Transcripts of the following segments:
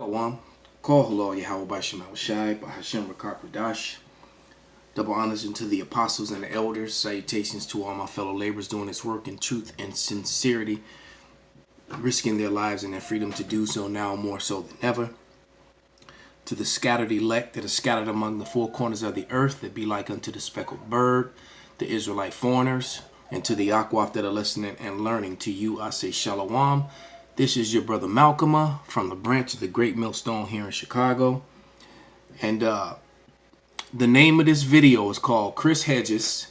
Shalom. Call hello, Yahweh Bashem Shai, Bahashem Rakakradash. Double honors unto the apostles and the elders. Salutations to all my fellow laborers doing this work in truth and sincerity, risking their lives and their freedom to do so now more so than ever. To the scattered elect that are scattered among the four corners of the earth, that be like unto the speckled bird, the Israelite foreigners, and to the Akwaf that are listening and learning, to you I say Shalom. This is your brother Malcolm from the branch of the Great Millstone here in Chicago. And the name of this video is called Chris Hedges,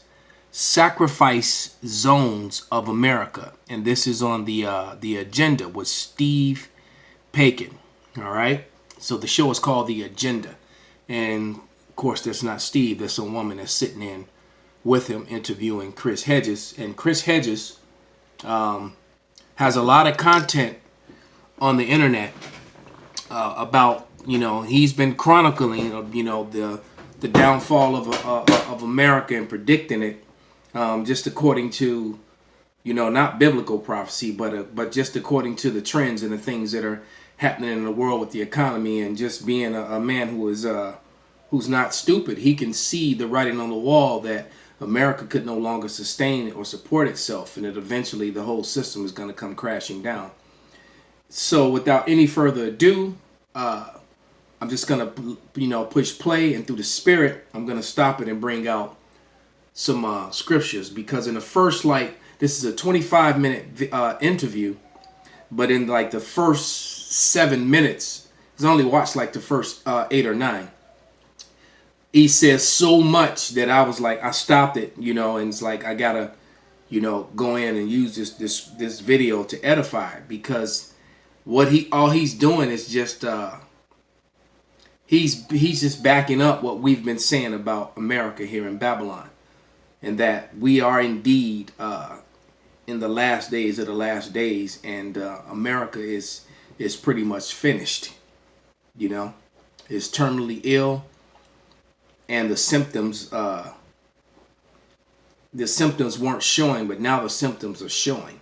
Sacrifice Zones of America. And this is on the agenda with Steve Paikin. All right. So the show is called The Agenda. And of course, that's not Steve. That's a woman that's sitting in with him interviewing Chris Hedges. And Chris Hedges has a lot of content on the internet about, he's been chronicling, the downfall of America and predicting it, just according to, not biblical prophecy, but just according to the trends and the things that are happening in the world with the economy, and just being a man who is who's not stupid. He can see the writing on the wall that America could no longer sustain or support itself, and that eventually the whole system is going to come crashing down. So without any further ado, I'm just going to, push play, and through the spirit, I'm going to stop it and bring out some scriptures, because in the first, this is a 25-minute interview, but in the first 7 minutes, he's only watched the first 8 or 9. He says so much that I was I stopped it, and it's I gotta, go in and use this video to edify, because all he's doing is just he's just backing up what we've been saying about America here in Babylon, and that we are indeed in the last days of the last days, and America is pretty much finished. Is terminally ill. And the symptoms weren't showing, but now the symptoms are showing.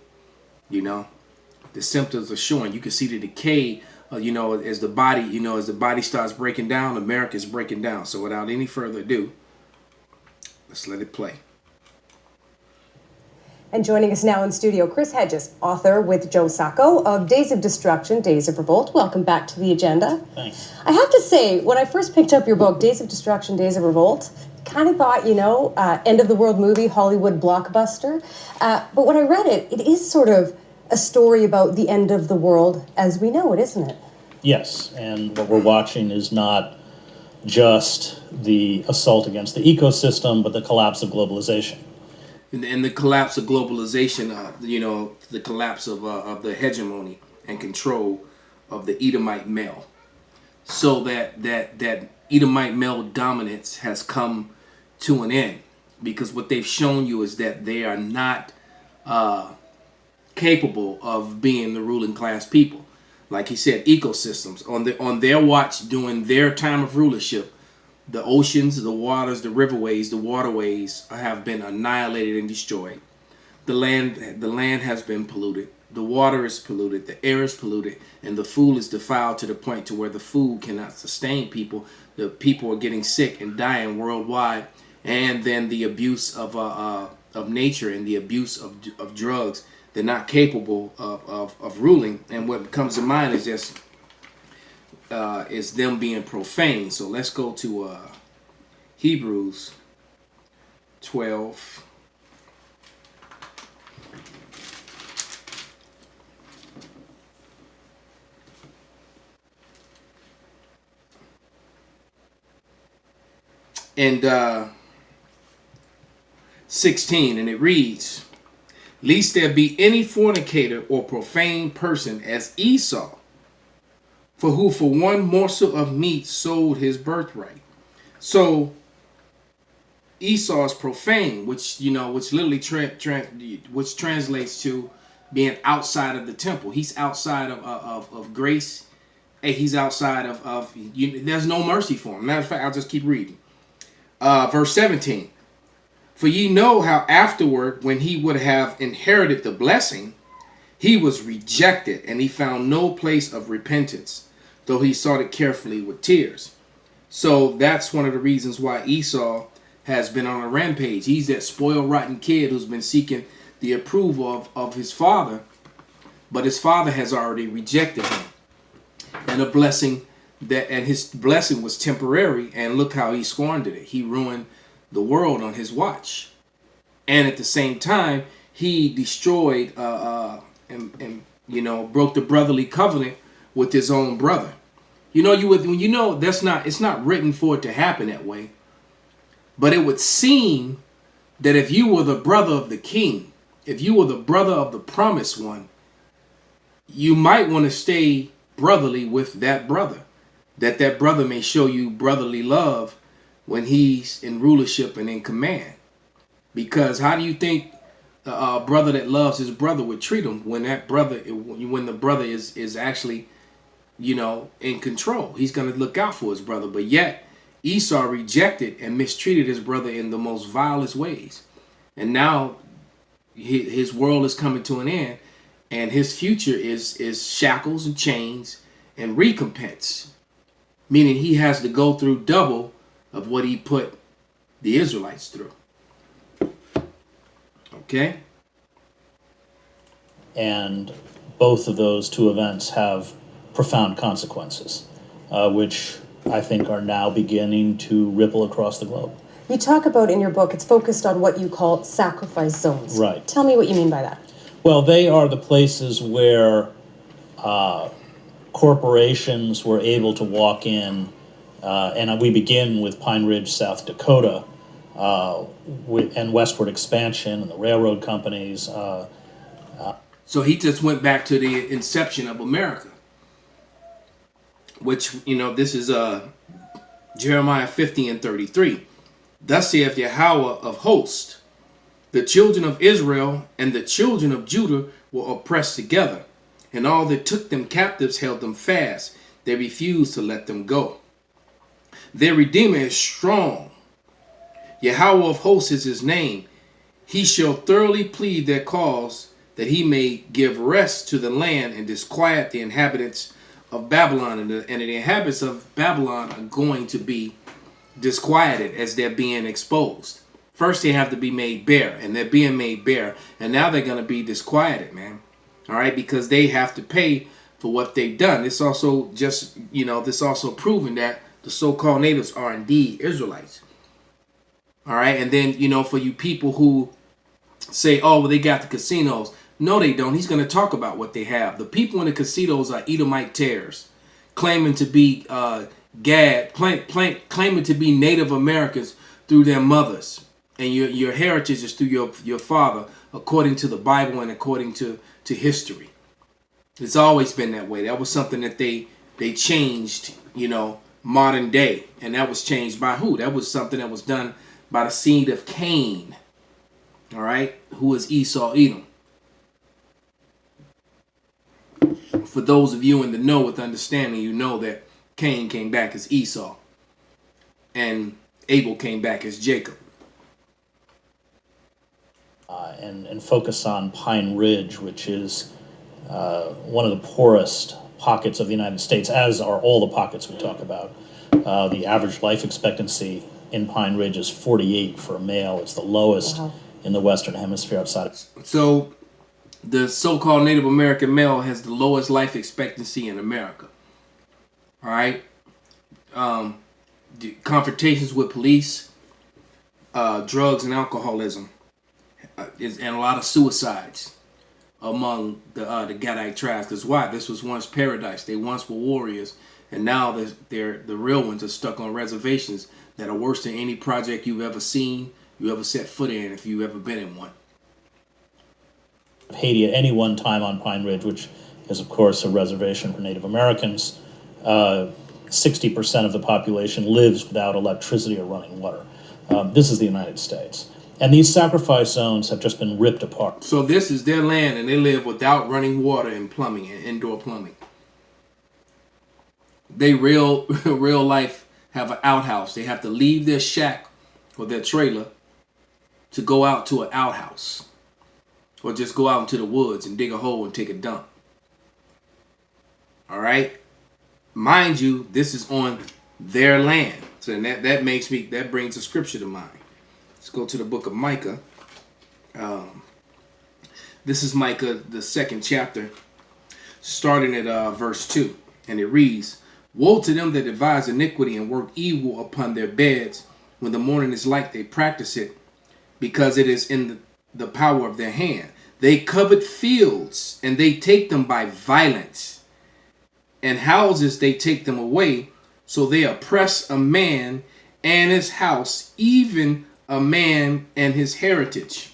The symptoms are showing. You can see the decay, as the body starts breaking down. America is breaking down. So without any further ado, let's let it play. And joining us now in studio, Chris Hedges, author with Joe Sacco of Days of Destruction, Days of Revolt. Welcome back to the agenda. Thanks. I have to say, when I first picked up your book, Days of Destruction, Days of Revolt, kind of thought, end of the world movie, Hollywood blockbuster. But when I read it, it is sort of a story about the end of the world as we know it, isn't it? Yes, and what we're watching is not just the assault against the ecosystem, but the collapse of globalization. And the collapse of globalization, the collapse of the hegemony and control of the Edomite male. So that Edomite male dominance has come to an end, because what they've shown you is that they are not capable of being the ruling class people. Like he said, ecosystems on their watch during their time of rulership. The oceans, the waters, the riverways, the waterways have been annihilated and destroyed. The land has been polluted. The water is polluted. The air is polluted, and the food is defiled to the point to where the food cannot sustain people. The people are getting sick and dying worldwide, and then the abuse of nature and the abuse of drugs. They're not capable of ruling, and what comes to mind is just. Is them being profane. So let's go to Hebrews 12. And 16, and it reads, "Lest there be any fornicator or profane person as Esau, for who for one morsel of meat sold his birthright." So Esau is profane, which literally which translates to being outside of the temple. He's outside of grace. And he's outside of there's no mercy for him. Matter of fact, I'll just keep reading. Verse 17. "For ye know how afterward, when he would have inherited the blessing, he was rejected, and he found no place of repentance, though he sought it carefully with tears. So that's one of the reasons why Esau has been on a rampage. He's that spoiled, rotten kid who's been seeking the approval of his father, but his father has already rejected him. And his blessing was temporary, and look how he squandered it. He ruined the world on his watch. And at the same time, he destroyed and broke the brotherly covenant with his own brother. It's not written for it to happen that way. But it would seem that if you were the brother of the king, if you were the brother of the promised one, you might want to stay brotherly with that brother. That brother may show you brotherly love when he's in rulership and in command. Because how do you think a brother that loves his brother would treat him when the brother is actually, in control? He's going to look out for his brother. But yet Esau rejected and mistreated his brother in the most vilest ways. And now his world is coming to an end, and his future is shackles and chains and recompense, meaning he has to go through double of what he put the Israelites through. Okay? And both of those two events have profound consequences, which I think are now beginning to ripple across the globe. You talk about in your book, it's focused on what you call sacrifice zones. Right. Tell me what you mean by that. Well, they are the places where corporations were able to walk in, and we begin with Pine Ridge, South Dakota, and westward expansion and the railroad companies. So he just went back to the inception of America, which, this is Jeremiah 50:33. Thus saith Yahweh of hosts, the children of Israel and the children of Judah were oppressed together, and all that took them captives held them fast. They refused to let them go. Their Redeemer is strong. Yahweh of hosts is his name. He shall thoroughly plead their cause, that he may give rest to the land and disquiet the inhabitants of Babylon. And the inhabitants of Babylon are going to be disquieted as they're being exposed. First they have to be made bare, and they're being made bare, and now they're going to be disquieted, man. All right, because they have to pay for what they've done. This also proving that the so-called natives are indeed Israelites. All right, and then for you people who say, oh, well, they got the casinos. No, they don't. He's going to talk about what they have. The people in the casinos are Edomite tares, claiming to be claiming to be Native Americans through their mothers, and your heritage is through your father, according to the Bible and according to history. It's always been that way. That was something that they changed, modern day, and that was changed by who? That was something that was done by the seed of Cain. All right, who is Esau, Edom. For those of you in the know with understanding, you know that Cain came back as Esau, and Abel came back as Jacob. And focus on Pine Ridge, which is one of the poorest pockets of the United States, as are all the pockets we talk about. The average life expectancy in Pine Ridge is 48 for a male. It's the lowest in the Western Hemisphere outside of... So the so-called Native American male has the lowest life expectancy in America. All right. The confrontations with police, drugs and alcoholism, and a lot of suicides among the Gadite tribes. Because why? This was once paradise. They once were warriors, and now they're the real ones are stuck on reservations that are worse than any project you've ever seen, you ever set foot in, if you've ever been in one. Haiti at any one time on Pine Ridge, which is of course a reservation for Native Americans. 60% of the population lives without electricity or running water. This is the United States. And these sacrifice zones have just been ripped apart. So this is their land, and they live without running water and plumbing and indoor plumbing. They real life have an outhouse. They have to leave their shack or their trailer to go out to an outhouse, or just go out into the woods and dig a hole and take a dump. All right? mind you, this is on their land. So that brings a scripture to mind. Let's go to the book of Micah. This is Micah, the 2nd chapter, starting at verse 2. And it reads, "Woe to them that devise iniquity and work evil upon their beds. When the morning is light, they practice it, because it is in the power of their hand. They covet fields, and they take them by violence. And houses they take them away. So they oppress a man and his house, even a man and his heritage."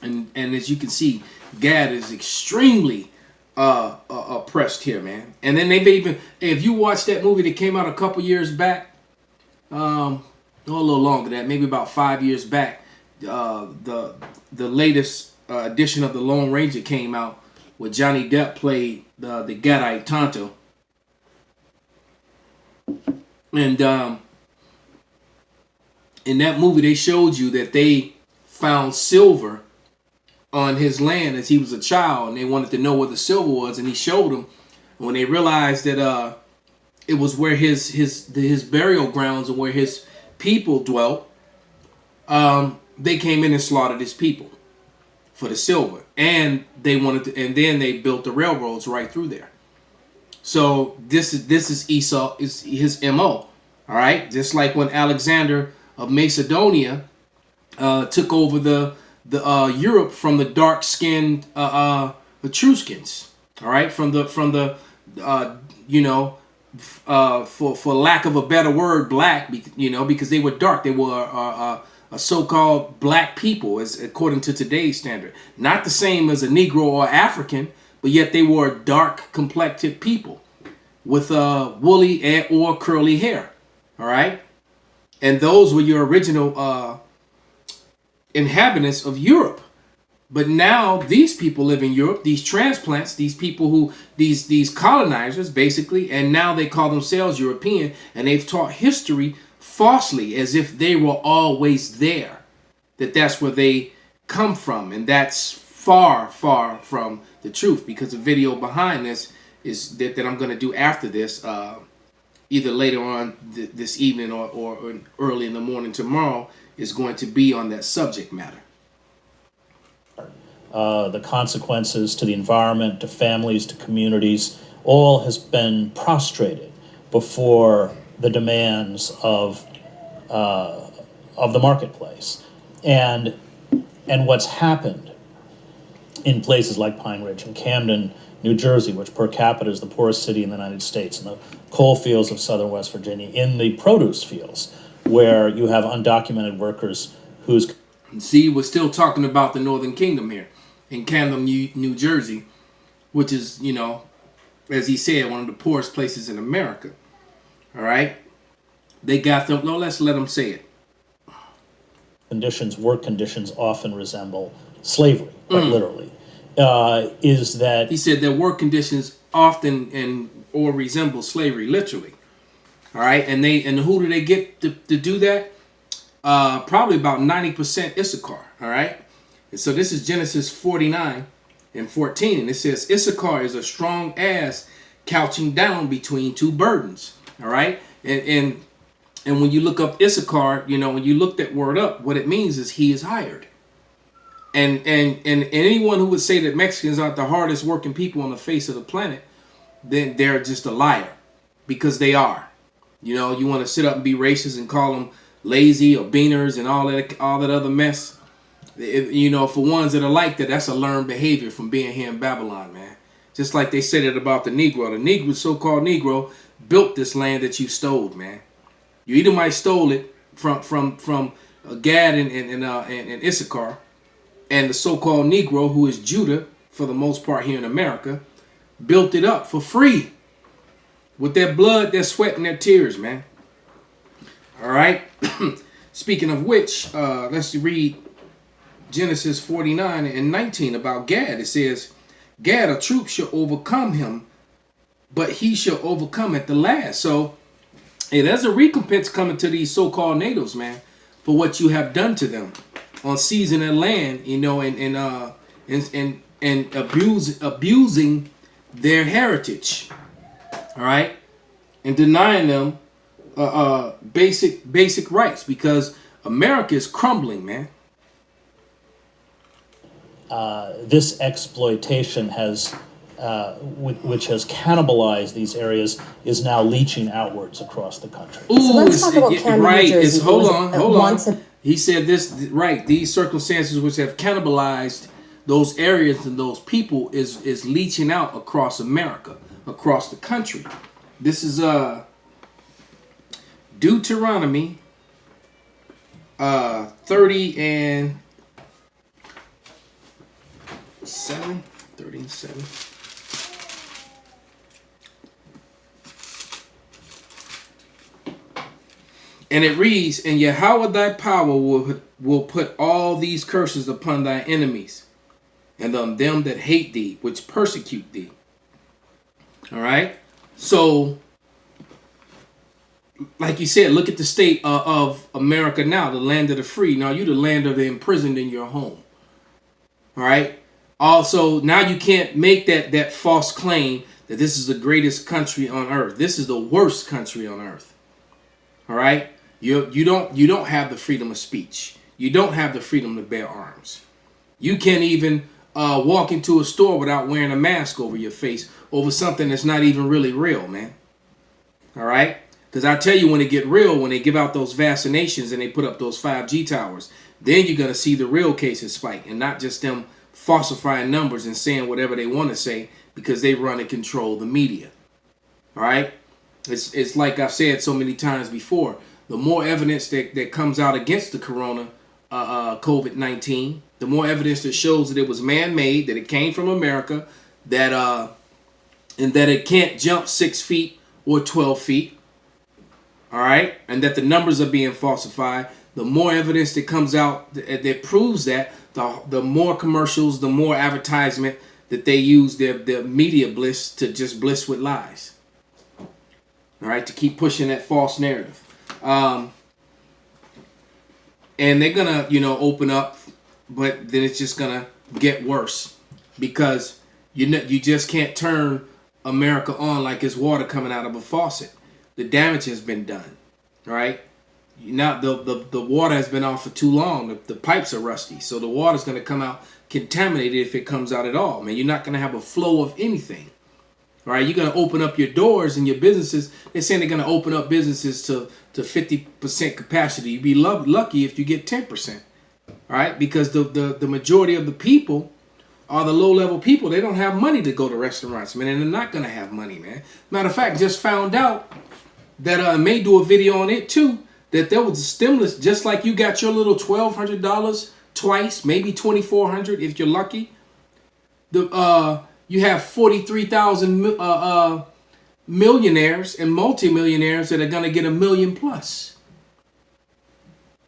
And as you can see, Gad is extremely oppressed here, man. And then they've even, if you watch that movie that came out a couple years back, a little longer than that, maybe about 5 years back, the latest edition of The Lone Ranger came out, where Johnny Depp played the Gadite Tonto. And in that movie, they showed you that they found silver on his land as he was a child, and they wanted to know where the silver was, and he showed them. When they realized that it was where his burial grounds and where his people dwelt, they came in and slaughtered his people for the silver, and and then they built the railroads right through there. So this is Esau, is his MO. All right, just like when Alexander of Macedonia took over the Europe from the dark-skinned Etruscans. All right, from the for lack of a better word, black. Because they were dark. They were a so-called black people, as according to today's standard. Not the same as a Negro or African, but yet they were dark-complected people with woolly or curly hair. All right, and those were your original inhabitants of Europe. But now these people live in Europe, these transplants, these people these colonizers basically, and now they call themselves European, and they've taught history falsely as if they were always there, that's where they come from. And that's far, far from the truth, because the video behind this is that I'm going to do after this, either later on this evening or early in the morning tomorrow, is going to be on that subject matter. The consequences to the environment, to families, to communities, all has been prostrated before the demands of the marketplace. And what's happened in places like Pine Ridge and Camden, New Jersey, which per capita is the poorest city in the United States, in the coal fields of southern West Virginia, in the produce fields, where you have undocumented workers whose... See, we're still talking about the Northern Kingdom here, in Camden, New Jersey, which is, as he said, one of the poorest places in America. All right? They got them... No, let's let them say it. Work conditions often resemble slavery, quite literally. Is that... He said that work conditions often or resemble slavery, literally. All right? And who do they get to do that? Probably about 90% Issachar. All right? And so this is Genesis 49:14, and it says, "Issachar is a strong ass couching down between two burdens." All right? And when you look up Issachar, when you look that word up, what it means is he is hired. And anyone who would say that Mexicans aren't the hardest working people on the face of the planet, then they're just a liar, because they are. You want to sit up and be racist and call them lazy or beaners and all that other mess. For ones that are like that, that's a learned behavior from being here in Babylon, man. Just like they said it about the Negro. The Negro, so-called Negro, built this land that you stole, man. You either might stole it from Gad and Issachar, and the so-called Negro, who is Judah for the most part here in America, built it up for free with their blood, their sweat, and their tears, man. All right. Speaking of which, let's read Genesis 49:19 about Gad. It says, "Gad, a troop shall overcome him, but he shall overcome at the last." So, hey, there's a recompense coming to these so-called natives, man, for what you have done to them on seizing their land, and abusing their heritage. All right. and denying them basic rights, because America is crumbling, man. This exploitation has, which has cannibalized these areas, is now leaching outwards across the country. Ooh, So let's talk about Camden, right. New Jersey. Hold on. A, He said this, right. These circumstances which have cannibalized those areas and those people is leaching out across America, across the country. This is Deuteronomy 30 and 7. 30 and 7. And it reads, and Yahweh thy power will put all these curses upon thy enemies, and on them that hate thee, which persecute thee. All right? So, like you said, look at the state of America now, the land of the free. Now you the land of the imprisoned in your home. All right? Also, now you can't make that false claim that this is the greatest country on earth. This is the worst country on earth. All right? You don't have the freedom of speech. You don't have the freedom to bear arms. You can't even walk into a store without wearing a mask over your face over something that's not even really real, man. All right? Because I tell you, when it get real, when they give out those vaccinations and they put up those 5G towers, then you're going to see the real cases spike, and not just them falsifying numbers and saying whatever they want to say because they run and control the media. All right? It's like I've said so many times before. The more evidence that comes out against the corona, COVID-19, the more evidence that shows that it was man-made, that it came from America, that and that it can't jump 6 feet or 12 feet. All right? And that the numbers are being falsified. The more evidence that comes out that proves that, the more commercials, the more advertisement that they use their media bliss to just bliss with lies. All right? To keep pushing that false narrative. And they're gonna, open up, but then it's just gonna get worse, because you just can't turn America on like it's water coming out of a faucet. The damage has been done, right? Now the water has been off for too long. The pipes are rusty, so the water's gonna come out contaminated if it comes out at all. Man, you're not gonna have a flow of anything. All right, you're gonna open up your doors and your businesses. They're saying they're gonna open up businesses to 50% capacity. You'd be lucky if you get 10%. All right, because the majority of the people are the low-level people. They don't have money to go to restaurants, man, and they're not gonna have money, man. Matter of fact, just found out that I may do a video on it too. That there was a stimulus, just like you got your little $1,200 twice, maybe $2,400 if you're lucky. You have 43,000 millionaires and multimillionaires that are going to get $1 million plus.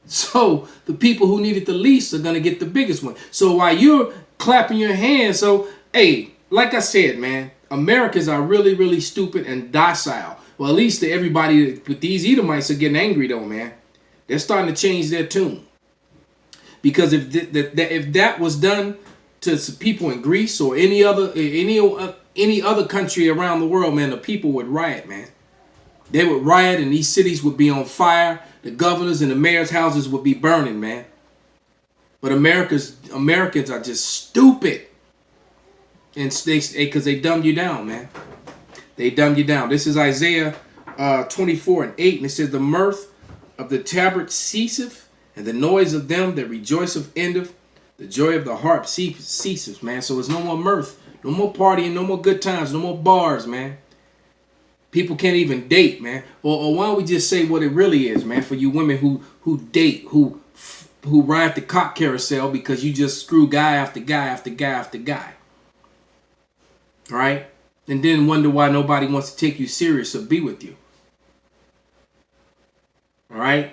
So the people who need it the least are going to get the biggest one. So while you're clapping your hands, so hey, like I said, man, Americans are really, really stupid and docile. Well, at least everybody, but these Edomites are getting angry though, man. They're starting to change their tune. Because if that was done to some people in Greece or any other country around the world, man, the people would riot, man. They would riot, and these cities would be on fire. The governors and the mayor's houses would be burning, man. But Americans are just stupid, and because they dumbed you down, man. They dumbed you down. This is Isaiah 24 and 8, and it says, "The mirth of the tabret ceaseth, and the noise of them that rejoiceth endeth. The joy of the harp ceases," man. So it's no more mirth, no more partying, no more good times, no more bars, man. People can't even date, man. Or why don't we just say what it really is, man? For you women who date, who ride the cock carousel because you just screw guy after guy after guy after guy. All right? And then wonder why nobody wants to take you serious or be with you. All right?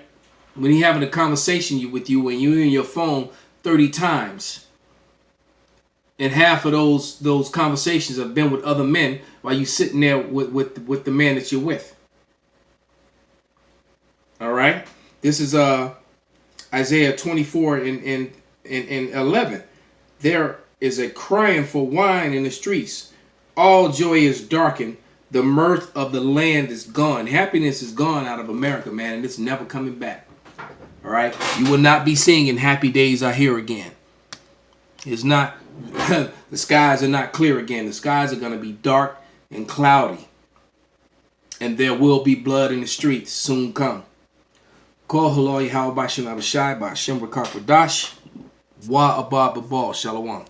When he's having a conversation with you when you're in your phone 30 times, and half of those conversations have been with other men while you sitting there with the man that you're with. All right? This is Isaiah 24 and 11. "There is a crying for wine in the streets. All joy is darkened. The mirth of the land is gone. Happiness is gone out of America, man, and it's never coming back. All right? You will not be singing Happy Days Are Here again. It's not, the skies are not clear again. The skies are going to be dark and cloudy. And there will be blood in the streets soon come. Call Halal Yahweh Bashim Abishai Bashim Rakar Dash. Wa Abba Babal Shalom.